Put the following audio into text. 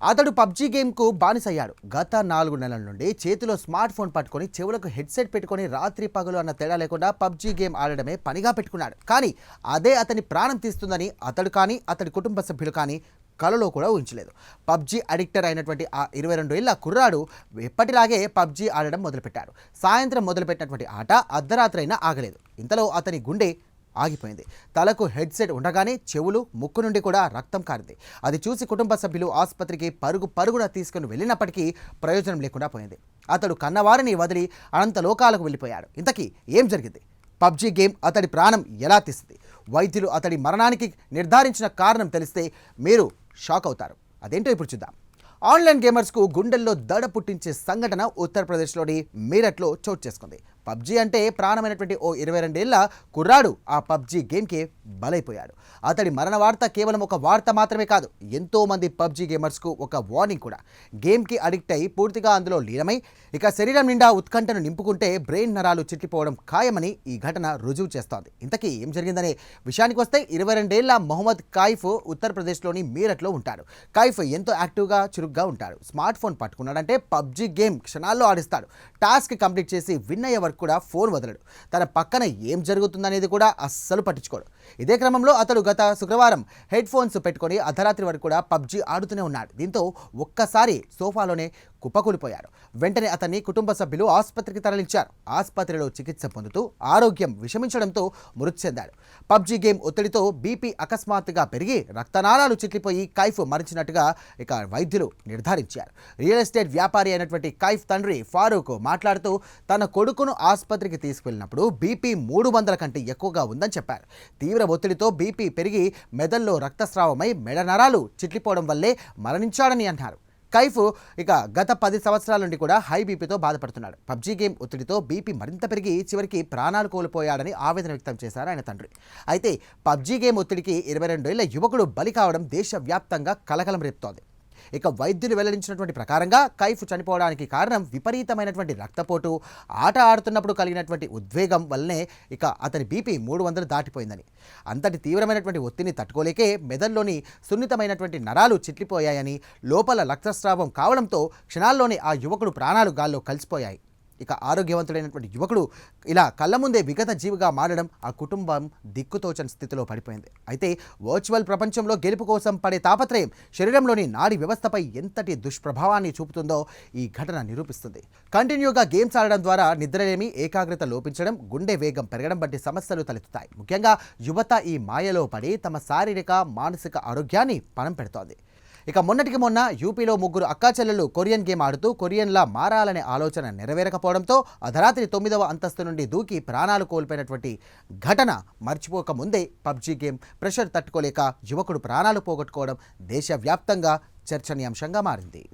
అతడు పబ్జీ గేమ్కు బానిసయ్యాడు. గత 4 నెలల నుండి చేతిలో స్మార్ట్ ఫోన్ పట్టుకొని చెవులకు హెడ్సెట్ పెట్టుకొని రాత్రి పగలు అన్న తేడా లేకుండా పబ్జీ గేమ్ ఆడడమే పనిగా పెట్టుకున్నాడు. కానీ అదే అతని ప్రాణం తీస్తుందని అతడు కానీ అతడి కుటుంబ సభ్యులు కానీ కలలో కూడా ఊహించలేదు. పబ్జీ అడిక్టర్ అయినటువంటి ఆ 22 ఏళ్ల కుర్రాడు ఎప్పటిలాగే పబ్జీ ఆడడం మొదలుపెట్టాడు. సాయంత్రం మొదలుపెట్టినటువంటి ఆట అర్ధరాత్రి అయినా ఆగలేదు. ఇంతలో అతని గుండె ఆగిపోయింది. తలకు హెడ్సెట్ ఉండగానే చెవులు, ముక్కు నుండి కూడా రక్తం కారింది. అది చూసి కుటుంబ సభ్యులు ఆసుపత్రికి పరుగున తీసుకుని వెళ్ళినప్పటికీ ప్రయోజనం లేకుండా పోయింది. అతడు కన్నవారిని వదిలి అనంత లోకాలకు వెళ్ళిపోయాడు. ఇంతకీ ఏం జరిగింది? పబ్జీ గేమ్ అతడి ప్రాణం ఎలా తీస్తుంది? వైద్యులు అతడి మరణానికి నిర్ధారించిన కారణం తెలిస్తే మీరు షాక్ అవుతారు. అదేంటో ఇప్పుడు చూద్దాం. ఆన్లైన్ గేమర్స్కు గుండెల్లో దడ పుట్టించే సంఘటన ఉత్తరప్రదేశ్లోని మీరట్లో చోటు చేసుకుంది. పబ్జీ అంటే ప్రాణమైనటువంటి ఓ 22 ఏళ్ల కుర్రాడు ఆ పబ్జీ గేమ్కి బలైపోయాడు. అతడి మరణ వార్త కేవలం ఒక వార్త మాత్రమే కాదు, ఎంతోమంది పబ్జీ గేమర్స్కు ఒక వార్నింగ్ కూడా. గేమ్కి అడిక్ట్ అయి పూర్తిగా అందులో లీనమై ఇక శరీరం నిండా ఉత్కంఠను నింపుకుంటే బ్రెయిన్ నరాలు చిట్లిపోవడం ఖాయమని ఈ ఘటన రుజువు చేస్తోంది. ఇంతకీ ఏం జరిగిందనే విషయానికి వస్తే 22 ఏళ్ల మొహమ్మద్ కైఫ్ ఉత్తరప్రదేశ్లోని మీరట్లో ఉంటాడు. కైఫ్ ఎంతో యాక్టివ్గా చురుగ్గా ఉంటాడు. స్మార్ట్ ఫోన్ పట్టుకున్నాడంటే పబ్జీ గేమ్ క్షణాల్లో ఆడిస్తాడు. టాస్క్ కంప్లీట్ చేసి విన్ అయ్యే కూడా ఫోన్ వదలడు. తన పక్కన ఏం జరుగుతుందనేది కూడా అస్సలు పట్టించుకోడు. ఇదే క్రమంలో అతడు గత శుక్రవారం హెడ్ ఫోన్స్ పెట్టుకొని అర్ధరాత్రి వరకు కూడా పబ్జీ ఆడుతూనే ఉన్నాడు. దీంతో ఒక్కసారి సోఫాలోనే కుప్పకూలిపోయాడు. వెంటనే అతన్ని కుటుంబ సభ్యులు ఆసుపత్రికి తరలించారు. ఆసుపత్రిలో చికిత్స పొందుతూ ఆరోగ్యం విషమించడంతో మృతి చెందాడు. పబ్జీ గేమ్ ఒత్తిడితో బీపీ అకస్మాత్తుగా పెరిగి రక్తనాళాలు చిట్లిపోయి కైఫ్ మరణించినట్టుగా ఇక వైద్యులు నిర్ధారించారు. రియల్ ఎస్టేట్ వ్యాపారి అయినటువంటి కైఫ్ తండ్రి ఫారూక్ మాట్లాడుతూ తన కొడుకును ఆసుపత్రికి తీసుకెళ్లినప్పుడు బీపీ 300 కంటే ఎక్కువగా ఉందని చెప్పారు. తీవ్ర ఒత్తిడితో బీపీ పెరిగి మెదల్లో రక్తస్రావమై మెడ నరాలు చిట్లిపోవడం వల్లే మరణించాడని అన్నారు. కైఫ్ ఇక గత 10 సంవత్సరాల నుండి కూడా హై బీపీతో బాధపడుతున్నాడు. పబ్జీ గేమ్ ఒత్తిడితో బీపీ మరింత పెరిగి చివరికి ప్రాణాలు కోల్పోయాడని ఆవేదన వ్యక్తం చేశారు ఆయన తండ్రి. అయితే పబ్జీ గేమ్ ఒత్తిడికి 22 ఏళ్ల యువకుడు బలి కావడం దేశవ్యాప్తంగా కలకలం రేపుతోంది. ఇక వైద్యులు వెల్లడించినటువంటి ప్రకారంగా కైఫ్ చనిపోవడానికి కారణం విపరీతమైనటువంటి రక్తపోటు, ఆట ఆడుతున్నప్పుడు కలిగినటువంటి ఉద్వేగం వల్లనే ఇక అతని బీపీ 300 దాటిపోయిందని. అంతటి తీవ్రమైనటువంటి ఒత్తిడిని తట్టుకోలేకే మెదడులోని సున్నితమైనటువంటి నరాలు చిట్లిపోయాయని, లోపల రక్తస్రావం కావడంతో క్షణాల్లోనే ఆ యువకుడు ప్రాణాలు గాల్లో కలిసిపోయాయి. ఇక ఆరోగ్యవంతుడైనటువంటి యువకుడు ఇలా కళ్ళ ముందే విగత జీవిగా మారడం ఆ కుటుంబం దిక్కుతోచని స్థితిలో పడిపోయింది. అయితే వర్చువల్ ప్రపంచంలో గెలుపు కోసం పడే తాపత్రయం శరీరంలోని నాడి వ్యవస్థపై ఎంతటి దుష్ప్రభావాన్ని చూపుతుందో ఈ ఘటన నిరూపిస్తుంది. కంటిన్యూగా గేమ్స్ ఆడడం ద్వారా నిద్రలేమి, ఏకాగ్రత లోపించడం, గుండె వేగం పెరగడం వంటి సమస్యలు తలెత్తుతాయి. ముఖ్యంగా యువత ఈ మాయలో పడి తమ శారీరక, మానసిక ఆరోగ్యాన్ని పణం పెడుతోంది. ఇక మొన్నటికి మొన్న యూపీలో 3 అక్కాచెల్లెలు కొరియన్ గేమ్ ఆడుతూ కొరియన్లా మారాలనే ఆలోచన నెరవేరకపోవడంతో అర్ధరాత్రి 9వ అంతస్తు నుండి దూకి ప్రాణాలు కోల్పోయినటువంటి ఘటన మర్చిపోక ముందే పబ్జీ గేమ్ ప్రెషర్ తట్టుకోలేక యువకుడు ప్రాణాలు పోగొట్టుకోవడం దేశవ్యాప్తంగా చర్చనీయాంశంగా మారింది.